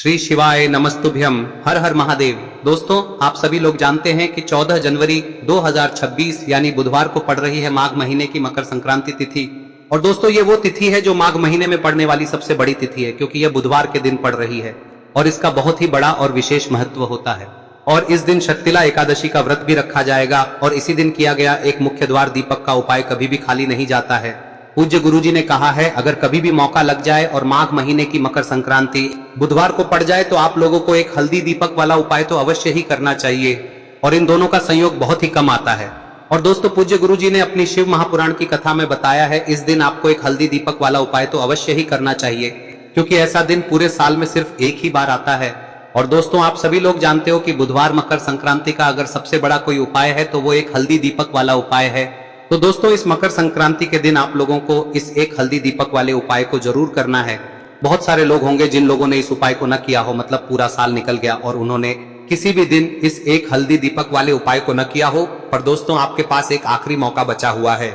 श्री शिवाय नमस्तुभ्यम। हर हर महादेव। दोस्तों, आप सभी लोग जानते हैं कि 14 जनवरी 2026 यानी बुधवार को पड़ रही है माघ महीने की मकर संक्रांति तिथि। और दोस्तों, ये वो तिथि है जो माघ महीने में पड़ने वाली सबसे बड़ी तिथि है, क्योंकि यह बुधवार के दिन पड़ रही है और इसका बहुत ही बड़ा और विशेष महत्व होता है। और इस दिन शक्तिला एकादशी का व्रत भी रखा जाएगा और इसी दिन किया गया एक मुख्य द्वार दीपक का उपाय कभी भी खाली नहीं जाता है। पूज्य गुरुजी ने कहा है, अगर कभी भी मौका लग जाए और माघ महीने की मकर संक्रांति बुधवार को पड़ जाए तो आप लोगों को एक हल्दी दीपक वाला उपाय तो अवश्य ही करना चाहिए। और इन दोनों का संयोग बहुत ही कम आता है। और दोस्तों, पूज्य गुरुजी ने अपनी शिव महापुराण की कथा में बताया है, इस दिन आपको एक हल्दी दीपक वाला उपाय तो अवश्य ही करना चाहिए, क्योंकि ऐसा दिन पूरे साल में सिर्फ एक ही बार आता है। और दोस्तों, आप सभी लोग जानते हो कि बुधवार मकर संक्रांति का अगर सबसे बड़ा कोई उपाय है तो वो एक हल्दी दीपक वाला उपाय है। तो दोस्तों, इस मकर संक्रांति के दिन आप लोगों को इस एक हल्दी दीपक वाले उपाय को जरूर करना है। बहुत सारे लोग होंगे जिन लोगों ने इस उपाय को न किया हो, मतलब पूरा साल निकल गया और उन्होंने किसी भी दिन इस एक हल्दी दीपक वाले उपाय को न किया हो। पर दोस्तों, आपके पास एक आखिरी मौका बचा हुआ है,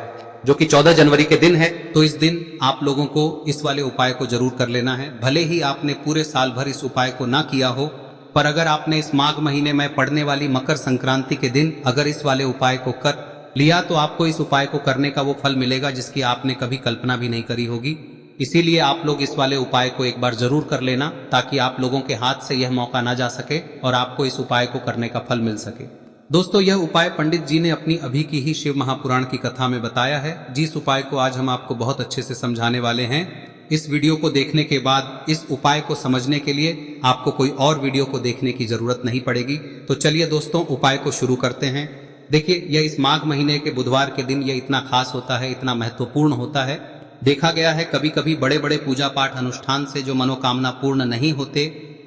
जो कि 14 जनवरी के दिन है। तो इस दिन आप लोगों को इस वाले उपाय को जरूर कर लेना है। भले ही आपने पूरे साल भर इस उपाय को ना किया हो, पर अगर आपने इस माघ महीने में पड़ने वाली मकर संक्रांति के दिन अगर इस वाले उपाय को कर लिया तो आपको इस उपाय को करने का वो फल मिलेगा जिसकी आपने कभी कल्पना भी नहीं करी होगी। इसीलिए आप लोग इस वाले उपाय को एक बार जरूर कर लेना, ताकि आप लोगों के हाथ से यह मौका ना जा सके और आपको इस उपाय को करने का फल मिल सके। दोस्तों, यह उपाय पंडित जी ने अपनी अभी की ही शिव महापुराण की कथा में बताया है, जिस उपाय को आज हम आपको बहुत अच्छे से समझाने वाले हैं। इस वीडियो को देखने के बाद इस उपाय को समझने के लिए आपको कोई और वीडियो को देखने की जरूरत नहीं पड़ेगी। तो चलिए दोस्तों, उपाय को शुरू करते हैं। देखिए, यह इस माघ महीने के बुधवार के दिन यह इतना खास होता है, इतना महत्वपूर्ण होता है। देखा गया है कभी कभी बड़े बड़े पूजा पाठ अनुष्ठान से जो मनोकामना पूर्ण नहीं होते,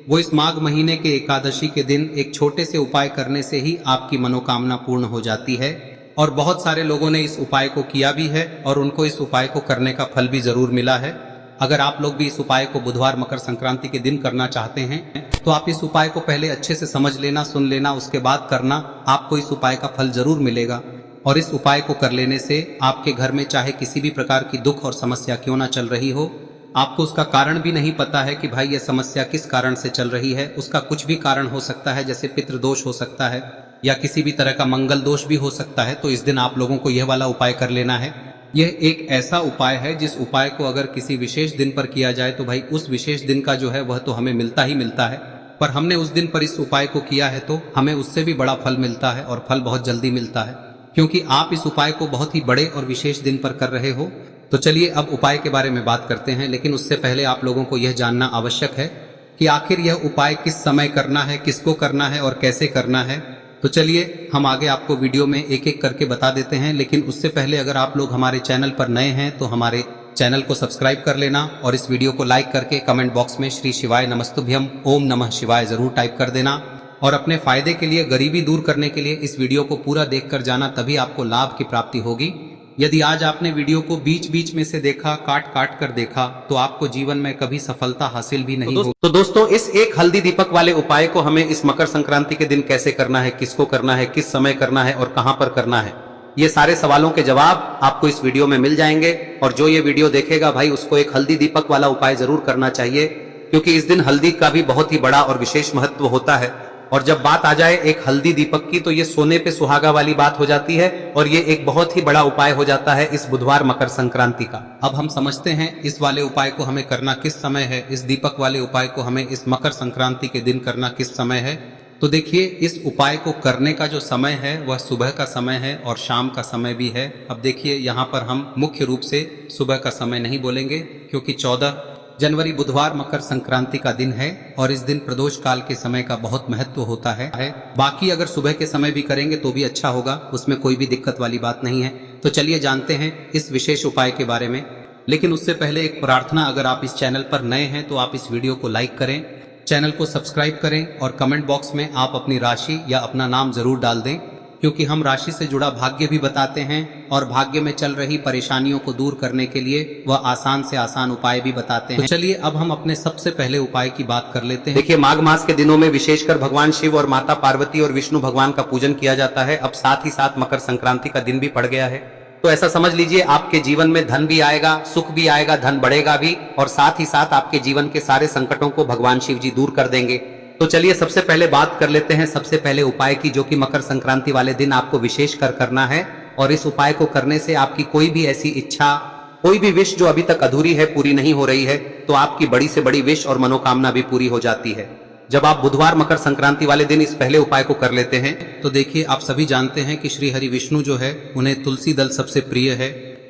वो इस माघ महीने के एकादशी के दिन एक छोटे से उपाय करने से ही आपकी मनोकामना पूर्ण हो जाती है। और बहुत सारे लोगों ने इस उपाय को किया भी है और उनको इस उपाय को करने का फल भी जरूर मिला है। अगर आप लोग भी इस उपाय को बुधवार मकर संक्रांति के दिन करना चाहते हैं तो आप इस उपाय को पहले अच्छे से समझ लेना, सुन लेना, उसके बाद करना। आपको इस उपाय का फल जरूर मिलेगा। और इस उपाय को कर लेने से आपके घर में चाहे किसी भी प्रकार की दुख और समस्या क्यों ना चल रही हो, आपको उसका कारण भी नहीं पता है कि भाई यह समस्या किस कारण से चल रही है, उसका कुछ भी कारण हो सकता है, जैसे पितृदोष हो सकता है या किसी भी तरह का मंगल दोष भी हो सकता है। तो इस दिन आप लोगों को यह वाला उपाय कर लेना है। यह एक ऐसा उपाय है जिस उपाय को अगर किसी विशेष दिन पर किया जाए तो भाई उस विशेष दिन का जो है वह तो हमें मिलता ही मिलता है। पर हमने उस दिन पर इस उपाय को किया है तो हमें उससे भी बड़ा फल मिलता है, और फल बहुत जल्दी मिलता है, क्योंकि आप इस उपाय को बहुत ही बड़े और विशेष दिन पर कर रहे हो। तो चलिए अब उपाय के बारे में बात करते हैं, लेकिन उससे पहले आप लोगों को यह जानना आवश्यक है कि आखिर यह उपाय किस समय करना है, किसको करना है और कैसे करना है। तो चलिए हम आगे आपको वीडियो में एक एक करके बता देते हैं। लेकिन उससे पहले अगर आप लोग हमारे चैनल पर नए हैं तो हमारे चैनल को सब्सक्राइब कर लेना और इस वीडियो को लाइक करके कमेंट बॉक्स में श्री शिवाय नमस्तुभ्यम ओम नमः शिवाय जरूर टाइप कर देना। और अपने फायदे के लिए, गरीबी दूर करने के लिए इस वीडियो को पूरा देखकर जाना, तभी आपको लाभ की प्राप्ति होगी। यदि आज आपने वीडियो को बीच बीच में से देखा, काट काट कर देखा, तो आपको जीवन में कभी सफलता हासिल भी नहीं होगी। तो दोस्तों, इस एक हल्दी दीपक वाले उपाय को हमें इस मकर संक्रांति के दिन कैसे करना है, किसको करना है, किस समय करना है और कहां पर करना है, ये सारे सवालों के जवाब आपको इस वीडियो में मिल जाएंगे। और जो ये वीडियो देखेगा भाई, उसको एक हल्दी दीपक वाला उपाय जरूर करना चाहिए, क्योंकि इस दिन हल्दी का भी बहुत ही बड़ा और विशेष महत्व होता है। और जब बात आ जाए एक हल्दी दीपक की, तो ये सोने पे सुहागा वाली बात हो जाती है और ये एक बहुत ही बड़ा उपाय हो जाता है इस बुधवार मकर संक्रांति का। अब हम समझते हैं इस वाले उपाय को हमें करना किस समय है, इस दीपक वाले उपाय को हमें इस मकर संक्रांति के दिन करना किस समय है। तो देखिए, इस उपाय को करने का जो समय है वह सुबह का समय है और शाम का समय भी है। अब देखिए, यहाँ पर हम मुख्य रूप से सुबह का समय नहीं बोलेंगे, क्योंकि 14 जनवरी बुधवार मकर संक्रांति का दिन है और इस दिन प्रदोष काल के समय का बहुत महत्व होता है। बाकी अगर सुबह के समय भी करेंगे तो भी अच्छा होगा, उसमें कोई भी दिक्कत वाली बात नहीं है। तो चलिए जानते हैं इस विशेष उपाय के बारे में। लेकिन उससे पहले एक प्रार्थना, अगर आप इस चैनल पर नए हैं तो आप इस वीडियो को लाइक करें, चैनल को सब्सक्राइब करें और कमेंट बॉक्स में आप अपनी राशि या अपना नाम जरूर डाल दें, क्योंकि हम राशि से जुड़ा भाग्य भी बताते हैं और भाग्य में चल रही परेशानियों को दूर करने के लिए वह आसान से आसान उपाय भी बताते हैं। तो चलिए अब हम अपने सबसे पहले उपाय की बात कर लेते हैं। देखिए, माघ मास के दिनों में विशेषकर भगवान शिव और माता पार्वती और विष्णु भगवान का पूजन किया जाता है। अब साथ ही साथ मकर संक्रांति का दिन भी पड़ गया है तो ऐसा समझ लीजिए आपके जीवन में धन भी आएगा, सुख भी आएगा, धन बढ़ेगा भी, और साथ ही साथ आपके जीवन के सारे संकटों को भगवान शिव जी दूर कर देंगे। तो चलिए सबसे पहले बात कर लेते हैं सबसे पहले उपाय की, जो कि मकर संक्रांति वाले दिन आपको विशेष कर करना है। और इस उपाय को करने से आपकी कोई भी ऐसी इच्छा, कोई भी विश जो अभी तक अधूरी है, पूरी नहीं हो रही है, तो आपकी बड़ी से बड़ी विश और मनोकामना भी पूरी हो जाती है जब आप बुधवार मकर संक्रांति वाले दिन इस पहले उपाय को कर लेते हैं। तो देखिए, आप सभी जानते हैं कि श्री हरि विष्णु जो है उन्हें तुलसी दल सबसे प्रिय है।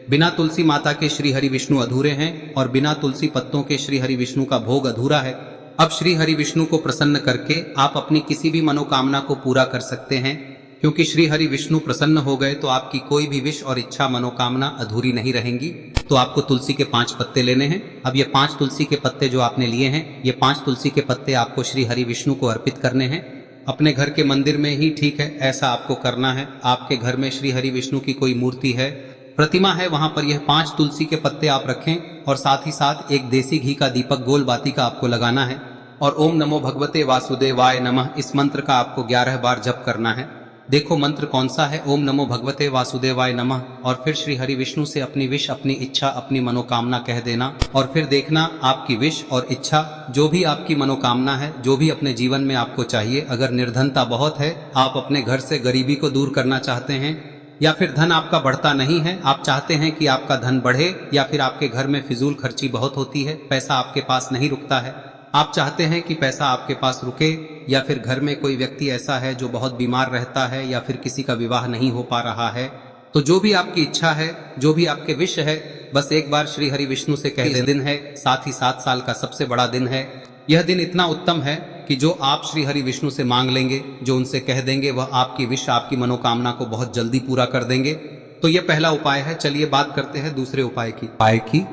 बिना तुलसी माता के श्री हरि विष्णु अधूरे हैं और बिना तुलसी पत्तों के श्री हरि विष्णु का भोग अधूरा है। अब श्री हरि विष्णु को प्रसन्न करके आप अपनी किसी भी मनोकामना को पूरा कर सकते हैं, क्योंकि श्री हरि विष्णु प्रसन्न हो गए तो आपकी कोई भी विश और इच्छा मनोकामना अधूरी नहीं रहेंगी। तो आपको तुलसी के 5 पत्ते लेने हैं। अब ये 5 तुलसी के पत्ते जो आपने लिए हैं, ये 5 तुलसी के पत्ते आपको श्री हरि विष्णु को अर्पित करने हैं। अपने घर के मंदिर में ही ठीक है, ऐसा आपको करना है। आपके घर में श्री हरि विष्णु की कोई मूर्ति है, प्रतिमा है, वहां पर यह 5 तुलसी के पत्ते आप रखें और साथ ही साथ एक देसी घी का दीपक गोल बाती का आपको लगाना है और ओम नमो भगवते वासुदेवाय नमः इस मंत्र का आपको 11 बार जप करना है। देखो मंत्र कौन सा है, ओम नमो भगवते वासुदेवाय नमः, और फिर श्री हरि विष्णु से अपनी विश, अपनी इच्छा, अपनी मनोकामना कह देना और फिर देखना आपकी विश और इच्छा, जो भी आपकी मनोकामना है, जो भी अपने जीवन में आपको चाहिए। अगर निर्धनता बहुत है, आप अपने घर से गरीबी को दूर करना चाहते हैं, या फिर धन आपका बढ़ता नहीं है, आप चाहते हैं कि आपका धन बढ़े, या फिर आपके घर में फिजूल खर्ची बहुत होती है, पैसा आपके पास नहीं रुकता है, आप चाहते हैं कि पैसा आपके पास रुके, या फिर घर में कोई व्यक्ति ऐसा है जो बहुत बीमार रहता है, या फिर किसी का विवाह नहीं हो पा रहा है, तो जो भी आपकी इच्छा है, जो भी आपके विश है, बस एक बार श्री हरि विष्णु से कह दें। दिन है, साथ ही 7 साल का सबसे बड़ा दिन है। यह दिन इतना उत्तम है कि जो आप श्री हरि विष्णु से मांग लेंगे, जो उनसे कह देंगे, वह आपकी विश, आपकी मनोकामना को बहुत जल्दी पूरा कर देंगे। तो यह पहला उपाय है। चलिए बात करते हैं दूसरे उपाय की।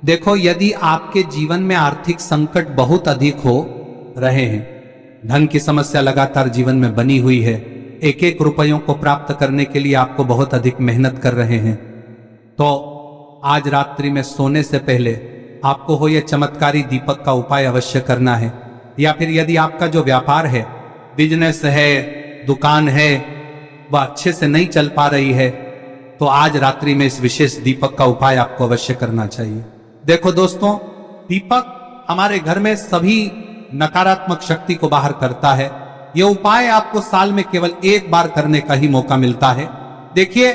देखो, यदि आपके जीवन में आर्थिक संकट बहुत अधिक हो रहे हैं, धन की समस्या लगातार जीवन में बनी हुई है, एक एक रुपयों को प्राप्त करने के लिए आपको बहुत अधिक मेहनत कर रहे हैं, तो आज रात्रि में सोने से पहले आपको हो यह चमत्कारी दीपक का उपाय अवश्य करना है। या फिर यदि आपका जो व्यापार है, बिजनेस है, दुकान है, वह अच्छे से नहीं चल पा रही है, तो आज रात्रि में इस विशेष दीपक का उपाय आपको अवश्य करना चाहिए। देखो दोस्तों, दीपक हमारे घर में सभी नकारात्मक शक्ति को बाहर करता है। यह उपाय आपको साल में केवल एक बार करने का ही मौका मिलता है। देखिए,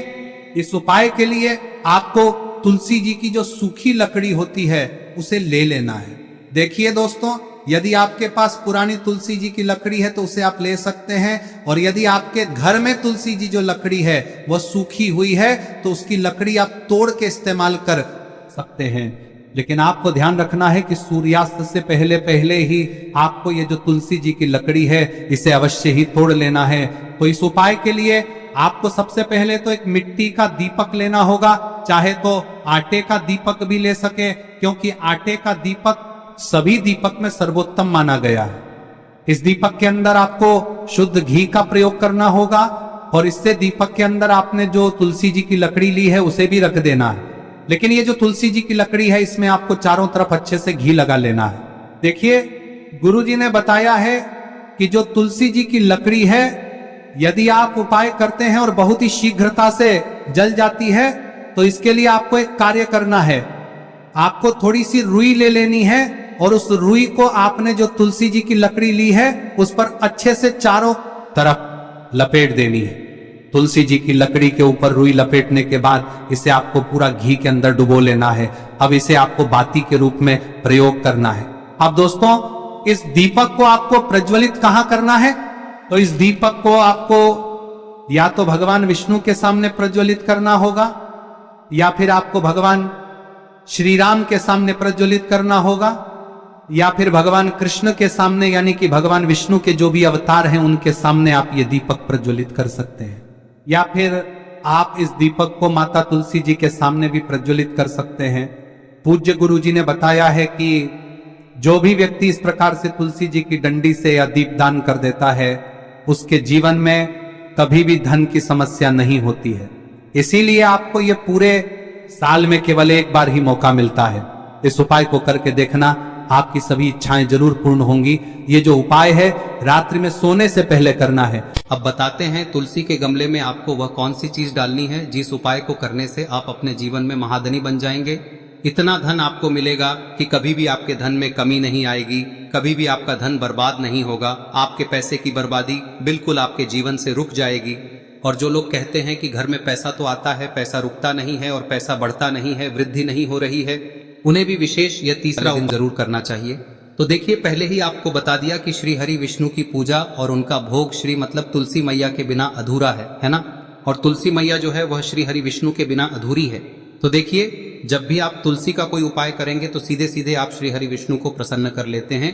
इस उपाय के लिए आपको तुलसी जी की जो सूखी लकड़ी होती है उसे ले लेना है। देखिए दोस्तों, यदि आपके पास पुरानी तुलसी जी की लकड़ी है तो उसे आप ले सकते हैं, और यदि आपके घर में तुलसी जी जो लकड़ी है वह सूखी हुई है तो उसकी लकड़ी आप तोड़ के इस्तेमाल कर सकते हैं। लेकिन आपको ध्यान रखना है कि सूर्यास्त से पहले पहले ही आपको ये जो तुलसी जी की लकड़ी है इसे अवश्य ही तोड़ लेना है। तो इस उपाय के लिए आपको सबसे पहले तो एक मिट्टी का दीपक लेना होगा, चाहे तो आटे का दीपक भी ले सके, क्योंकि आटे का दीपक सभी दीपक में सर्वोत्तम माना गया है। इस दीपक के अंदर आपको शुद्ध घी का प्रयोग करना होगा, और इससे दीपक के अंदर आपने जो तुलसी जी की लकड़ी ली है उसे भी रख देना है। लेकिन ये जो तुलसी जी की लकड़ी है, इसमें आपको चारों तरफ अच्छे से घी लगा लेना है। देखिए, गुरुजी ने बताया है कि जो तुलसी जी की लकड़ी है, यदि आप उपाय करते हैं और बहुत ही शीघ्रता से जल जाती है, तो इसके लिए आपको एक कार्य करना है। आपको थोड़ी सी रुई ले लेनी है और उस रुई को आपने जो तुलसी जी की लकड़ी ली है उस पर अच्छे से चारों तरफ लपेट देनी है। तुलसी जी की लकड़ी के ऊपर रुई लपेटने के बाद इसे आपको पूरा घी के अंदर डुबो लेना है। अब इसे आपको बाती के रूप में प्रयोग करना है। अब दोस्तों, इस दीपक को आपको प्रज्वलित कहां करना है? तो इस दीपक को आपको या तो भगवान विष्णु के सामने प्रज्वलित करना होगा, या फिर आपको भगवान श्री राम के सामने प्रज्वलित करना होगा, या फिर भगवान कृष्ण के सामने, यानी कि भगवान विष्णु के जो भी अवतार हैं उनके सामने आप ये दीपक प्रज्वलित कर सकते हैं। या फिर आप इस दीपक को माता तुलसी जी के सामने भी प्रज्वलित कर सकते हैं। पूज्य गुरु जी ने बताया है कि जो भी व्यक्ति इस प्रकार से तुलसी जी की डंडी से या दीपदान कर देता है, उसके जीवन में कभी भी धन की समस्या नहीं होती है। इसीलिए आपको ये पूरे साल में केवल एक बार ही मौका मिलता है। इस उपाय को करके देखना, आपकी सभी इच्छाएं जरूर पूर्ण होंगी। ये जो उपाय है रात्रि में सोने से पहले करना है। अब बताते हैं तुलसी के गमले में आपको वह कौन सी चीज डालनी है जिस उपाय को करने से आप अपने जीवन में महाधनी बन जाएंगे। इतना धन आपको मिलेगा कि कभी भी आपके धन में कमी नहीं आएगी, कभी भी आपका धन बर्बाद नहीं होगा। आपके पैसे की बर्बादी बिल्कुल आपके जीवन से रुक जाएगी। और जो लोग कहते हैं कि घर में पैसा तो आता है, पैसा रुकता नहीं है और पैसा बढ़ता नहीं है, वृद्धि नहीं हो रही है, उन्हें भी विशेष यह तीसरा दिन जरूर करना चाहिए। तो देखिए, पहले ही आपको बता दिया कि श्री हरि विष्णु की पूजा और उनका भोग श्री मतलब तुलसी मैया के बिना अधूरा है ना। और तुलसी मैया जो है वह श्री हरि विष्णु के बिना अधूरी है। तो देखिए, जब भी आप तुलसी का कोई उपाय करेंगे तो सीधे सीधे आप श्री हरि विष्णु को प्रसन्न कर लेते हैं।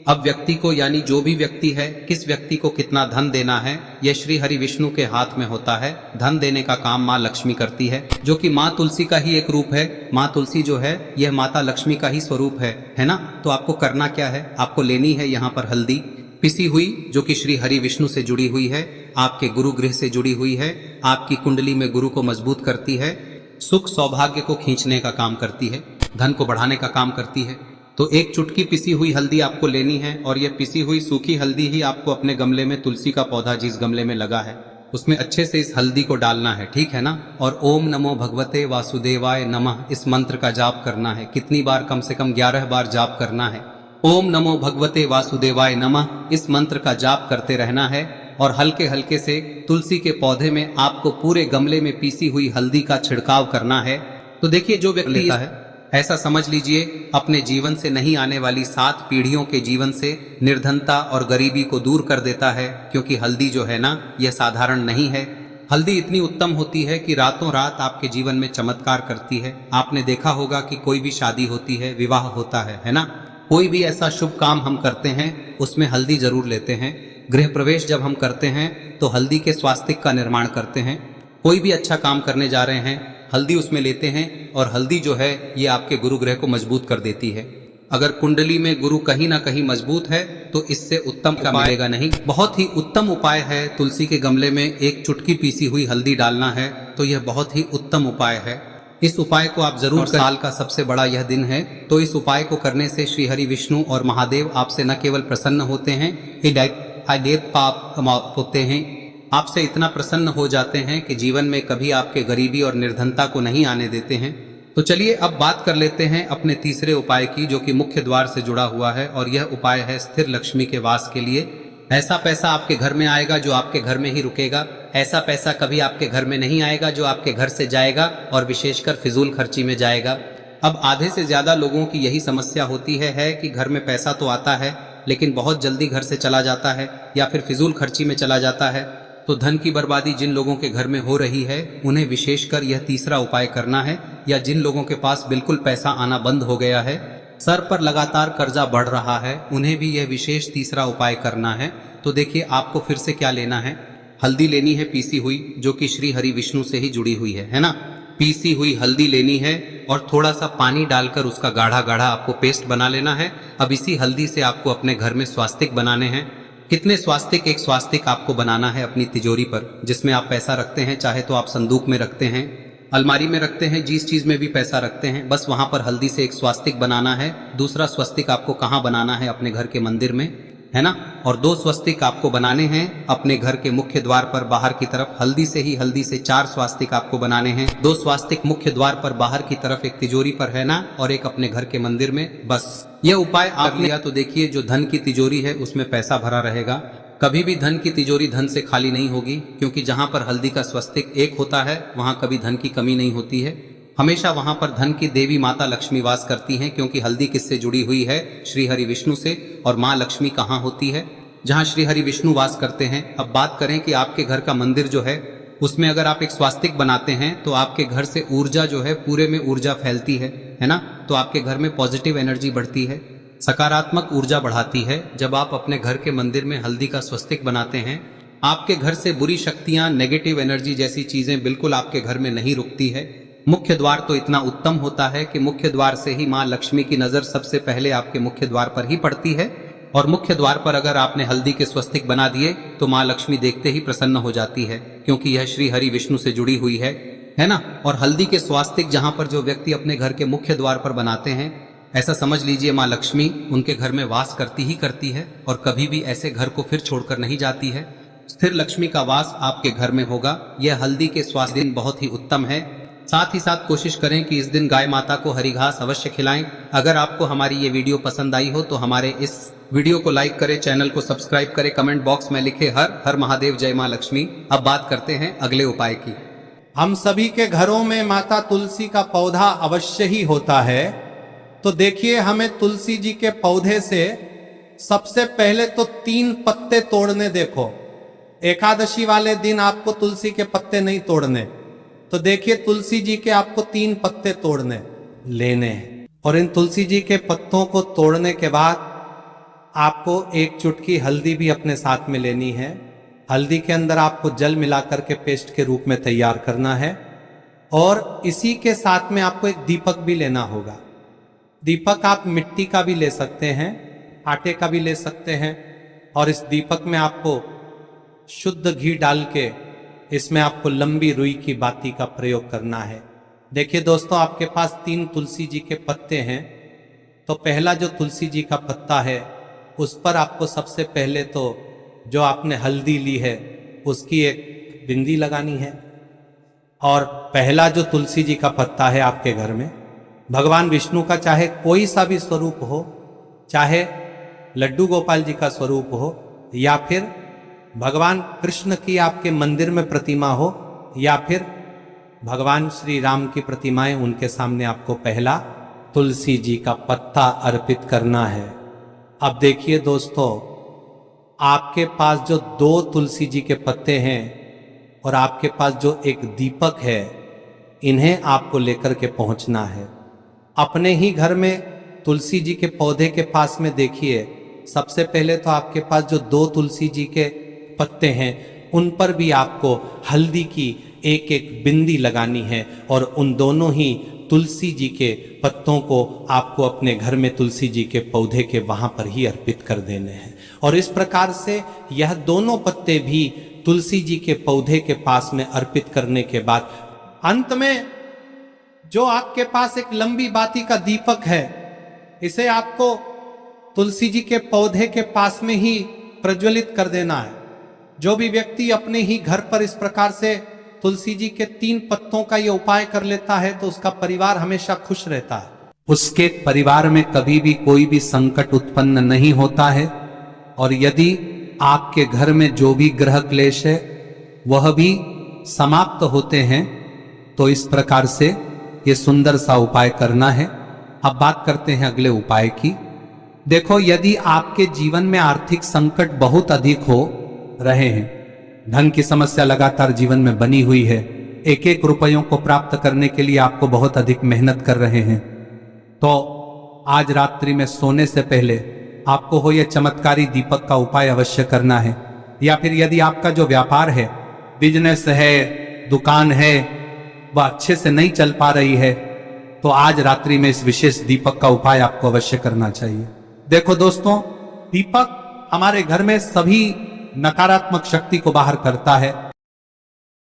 अब व्यक्ति को, यानी जो भी व्यक्ति है, किस व्यक्ति को कितना धन देना है, यह श्री हरि विष्णु के हाथ में होता है। धन देने का काम माँ लक्ष्मी करती है, जो कि माँ तुलसी का ही एक रूप है। माँ तुलसी जो है यह माता लक्ष्मी का ही स्वरूप है ना। तो आपको करना क्या है, आपको लेनी है यहाँ पर हल्दी पिसी हुई, जो कि श्री हरि विष्णु से जुड़ी हुई है, आपके गुरु गृह से जुड़ी हुई है, आपकी कुंडली में गुरु को मजबूत करती है, सुख सौभाग्य को खींचने का काम करती है, धन को बढ़ाने का काम करती है। तो एक चुटकी पिसी हुई हल्दी आपको लेनी है और यह पिसी हुई सूखी हल्दी ही आपको अपने गमले में, तुलसी का पौधा जिस गमले में लगा है उसमें अच्छे से इस हल्दी को डालना है, ठीक है ना। और ओम नमो भगवते वासुदेवाय नमः इस मंत्र का जाप करना है। कितनी बार? कम से कम 11 बार जाप करना है। ओम नमो भगवते वासुदेवाय नमः इस मंत्र का जाप करते रहना है। और हल्के हल्के से तुलसी के पौधे में आपको पूरे गमले में पीसी हुई हल्दी का छिड़काव करना है। तो देखिए, जो व्यक्ति लेता है, ऐसा समझ लीजिए अपने जीवन से नहीं आने वाली 7 पीढ़ियों के जीवन से निर्धनता और गरीबी को दूर कर देता है। क्योंकि हल्दी जो है ना, यह साधारण नहीं है। हल्दी इतनी उत्तम होती है कि रातों रात आपके जीवन में चमत्कार करती है। आपने देखा होगा कि कोई भी शादी होती है, विवाह होता है ना, कोई भी ऐसा शुभ काम हम करते हैं उसमें हल्दी जरूर लेते हैं। गृह प्रवेश जब हम करते हैं तो हल्दी के स्वास्तिक का निर्माण करते हैं। कोई भी अच्छा काम करने जा रहे हैं, हल्दी उसमें लेते हैं। और हल्दी जो है ये आपके गुरु ग्रह को मजबूत कर देती है। अगर कुंडली में गुरु कहीं ना कहीं मजबूत है तो इससे उत्तम का मिलेगा नहीं। बहुत ही उत्तम उपाय है, तुलसी के गमले में एक चुटकी पीसी हुई हल्दी डालना है। तो यह बहुत ही उत्तम उपाय है। इस उपाय को आप जरूर, साल का सबसे बड़ा यह दिन है, तो इस उपाय को करने से श्री हरि विष्णु और महादेव आपसे न केवल प्रसन्न होते हैं, पाप होते हैं, आपसे इतना प्रसन्न हो जाते हैं कि जीवन में कभी आपके गरीबी और निर्धनता को नहीं आने देते हैं। तो चलिए अब बात कर लेते हैं अपने तीसरे उपाय की, जो कि मुख्य द्वार से जुड़ा हुआ है। और यह उपाय है स्थिर लक्ष्मी के वास के लिए। ऐसा पैसा आपके घर में आएगा जो आपके घर में ही रुकेगा। ऐसा पैसा कभी आपके घर में नहीं आएगा जो आपके घर से जाएगा और विशेषकर फिजूल खर्ची में जाएगा। अब आधे से ज्यादा लोगों की यही समस्या होती है कि घर में पैसा तो आता है लेकिन बहुत जल्दी घर से चला जाता है या फिर फिजूल खर्ची में चला जाता है। तो धन की बर्बादी जिन लोगों के घर में हो रही है उन्हें विशेषकर यह तीसरा उपाय करना है। या जिन लोगों के पास बिल्कुल पैसा आना बंद हो गया है, सर पर लगातार कर्जा बढ़ रहा है, उन्हें भी यह विशेष तीसरा उपाय करना है। तो देखिए, आपको फिर से क्या लेना है, हल्दी लेनी है पीसी हुई, जो कि श्री हरि विष्णु से ही जुड़ी हुई है ना। पीसी हुई हल्दी लेनी है और थोड़ा सा पानी डालकर उसका गाढ़ा गाढ़ा आपको पेस्ट बना लेना है। अब इसी हल्दी से आपको अपने घर में स्वास्तिक बनाने हैं। कितने स्वास्तिक? एक स्वास्तिक आपको बनाना है अपनी तिजोरी पर, जिसमें आप पैसा रखते हैं। चाहे तो आप संदूक में रखते हैं, अलमारी में रखते हैं, जिस चीज में भी पैसा रखते हैं, बस वहां पर हल्दी से एक स्वास्तिक बनाना है। दूसरा स्वस्तिक आपको कहाँ बनाना है? अपने घर के मंदिर में, है ना। और 2 स्वस्तिक आपको बनाने हैं अपने घर के मुख्य द्वार पर बाहर की तरफ। हल्दी से 4 स्वास्तिक आपको बनाने हैं। 2 स्वास्तिक मुख्य द्वार पर बाहर की तरफ, एक तिजोरी पर, है ना, और एक अपने घर के मंदिर में। बस यह उपाय आप लिया तो देखिए, जो धन की तिजोरी है उसमें पैसा भरा रहेगा। कभी भी धन की तिजोरी धन से खाली नहीं होगी, क्योंकि जहां पर हल्दी का स्वस्तिक एक होता है वहां कभी धन की कमी नहीं होती है। हमेशा वहां पर धन की देवी माता लक्ष्मी वास करती हैं, क्योंकि हल्दी किससे जुड़ी हुई है? श्री हरि विष्णु से। और माँ लक्ष्मी कहाँ होती है? जहाँ श्री हरि विष्णु वास करते हैं। अब बात करें कि आपके घर का मंदिर जो है उसमें अगर आप एक स्वास्तिक बनाते हैं तो आपके घर से ऊर्जा जो है, पूरे में ऊर्जा फैलती है ना। तो आपके घर में पॉजिटिव एनर्जी बढ़ती है, सकारात्मक ऊर्जा बढ़ाती है। जब आप अपने घर के मंदिर में हल्दी का स्वस्तिक बनाते हैं, आपके घर से बुरी शक्तियां, नेगेटिव एनर्जी जैसी चीजें बिल्कुल आपके घर में नहीं रुकती है। मुख्य द्वार तो इतना उत्तम होता है कि मुख्य द्वार से ही माँ लक्ष्मी की नजर सबसे पहले आपके मुख्य द्वार पर ही पड़ती है। और मुख्य द्वार पर अगर आपने हल्दी के स्वस्तिक बना दिए तो माँ लक्ष्मी देखते ही प्रसन्न हो जाती है, क्योंकि यह श्री हरि विष्णु से जुड़ी हुई है ना। और हल्दी के स्वास्तिक जहां पर जो व्यक्ति अपने घर के मुख्य द्वार पर बनाते हैं, ऐसा समझ लीजिए माँ लक्ष्मी उनके घर में वास करती ही करती है और कभी भी ऐसे घर को फिर छोड़कर नहीं जाती है। स्थिर लक्ष्मी का वास आपके घर में होगा। यह हल्दी के स्वास्थ्य दिन बहुत ही उत्तम है। साथ ही साथ कोशिश करें कि इस दिन गाय माता को हरी घास अवश्य खिलाएं। अगर आपको हमारी ये वीडियो पसंद आई हो तो हमारे इस वीडियो को लाइक करें, चैनल को सब्सक्राइब करें, कमेंट बॉक्स में लिखे हर हर महादेव, जय माँ लक्ष्मी। अब बात करते हैं अगले उपाय की। हम सभी के घरों में माता तुलसी का पौधा अवश्य ही होता है। तो देखिए, हमें तुलसी जी के पौधे से सबसे पहले तो 3 पत्ते तोड़ने। देखो, एकादशी वाले दिन आपको तुलसी के पत्ते नहीं तोड़ने। तो देखिए, तुलसी जी के आपको 3 पत्ते तोड़ने लेने हैं। और इन तुलसी जी के पत्तों को तोड़ने के बाद आपको 1 चुटकी हल्दी भी अपने साथ में लेनी है। हल्दी के अंदर आपको जल मिलाकर के पेस्ट के रूप में तैयार करना है। और इसी के साथ में आपको एक दीपक भी लेना होगा। दीपक आप मिट्टी का भी ले सकते हैं, आटे का भी ले सकते हैं। और इस दीपक में आपको शुद्ध घी डाल के इसमें आपको लंबी रुई की बाती का प्रयोग करना है। देखिए दोस्तों, आपके पास 3 तुलसी जी के पत्ते हैं। तो पहला जो तुलसी जी का पत्ता है उस पर आपको सबसे पहले तो जो आपने हल्दी ली है उसकी एक बिंदी लगानी है। और पहला जो तुलसी जी का पत्ता है आपके घर में, भगवान विष्णु का चाहे कोई सा भी स्वरूप हो, चाहे लड्डू गोपाल जी का स्वरूप हो, या फिर भगवान कृष्ण की आपके मंदिर में प्रतिमा हो, या फिर भगवान श्री राम की प्रतिमाएं, उनके सामने आपको पहला तुलसी जी का पत्ता अर्पित करना है। अब देखिए दोस्तों, आपके पास जो 2 तुलसी जी के पत्ते हैं और आपके पास जो एक दीपक है, इन्हें आपको लेकर के पहुंचना है। अपने ही घर में तुलसी जी के पौधे के पास में देखिए, सबसे पहले तो आपके पास जो 2 तुलसी जी के पत्ते हैं उन पर भी आपको हल्दी की एक बिंदी लगानी है। और उन दोनों ही तुलसी जी के पत्तों को आपको अपने घर में तुलसी जी के पौधे के वहां पर ही अर्पित कर देने हैं। और इस प्रकार से यह दोनों पत्ते भी तुलसी जी के पौधे के पास में अर्पित करने के बाद अंत में जो आपके पास एक लंबी बाती का दीपक है, इसे आपको तुलसी जी के पौधे के पास में ही प्रज्वलित कर देना है। जो भी व्यक्ति अपने ही घर पर इस प्रकार से तुलसी जी के 3 पत्तों का ये उपाय कर लेता है तो उसका परिवार हमेशा खुश रहता है। उसके परिवार में कभी भी कोई भी संकट उत्पन्न नहीं होता है। और यदि आपके घर में जो भी ग्रह क्लेश है वह भी समाप्त होते हैं। तो इस प्रकार से ये सुंदर सा उपाय करना है। अब बात करते हैं अगले उपाय की। देखो, यदि आपके जीवन में आर्थिक संकट बहुत अधिक हो रहे हैं, धन की समस्या लगातार जीवन में बनी हुई है, 1-1 रुपयों को प्राप्त करने के लिए आपको बहुत अधिक मेहनत कर रहे हैं, तो आज रात्रि में सोने से पहले आपको हो यह चमत्कारी दीपक का उपाय अवश्य करना है। या फिर यदि आपका जो व्यापार है, बिजनेस है, दुकान है, वह अच्छे से नहीं चल पा रही है, तो आज रात्रि में इस विशेष दीपक का उपाय आपको अवश्य करना चाहिए। देखो दोस्तों, दीपक हमारे घर में सभी नकारात्मक शक्ति को बाहर करता है।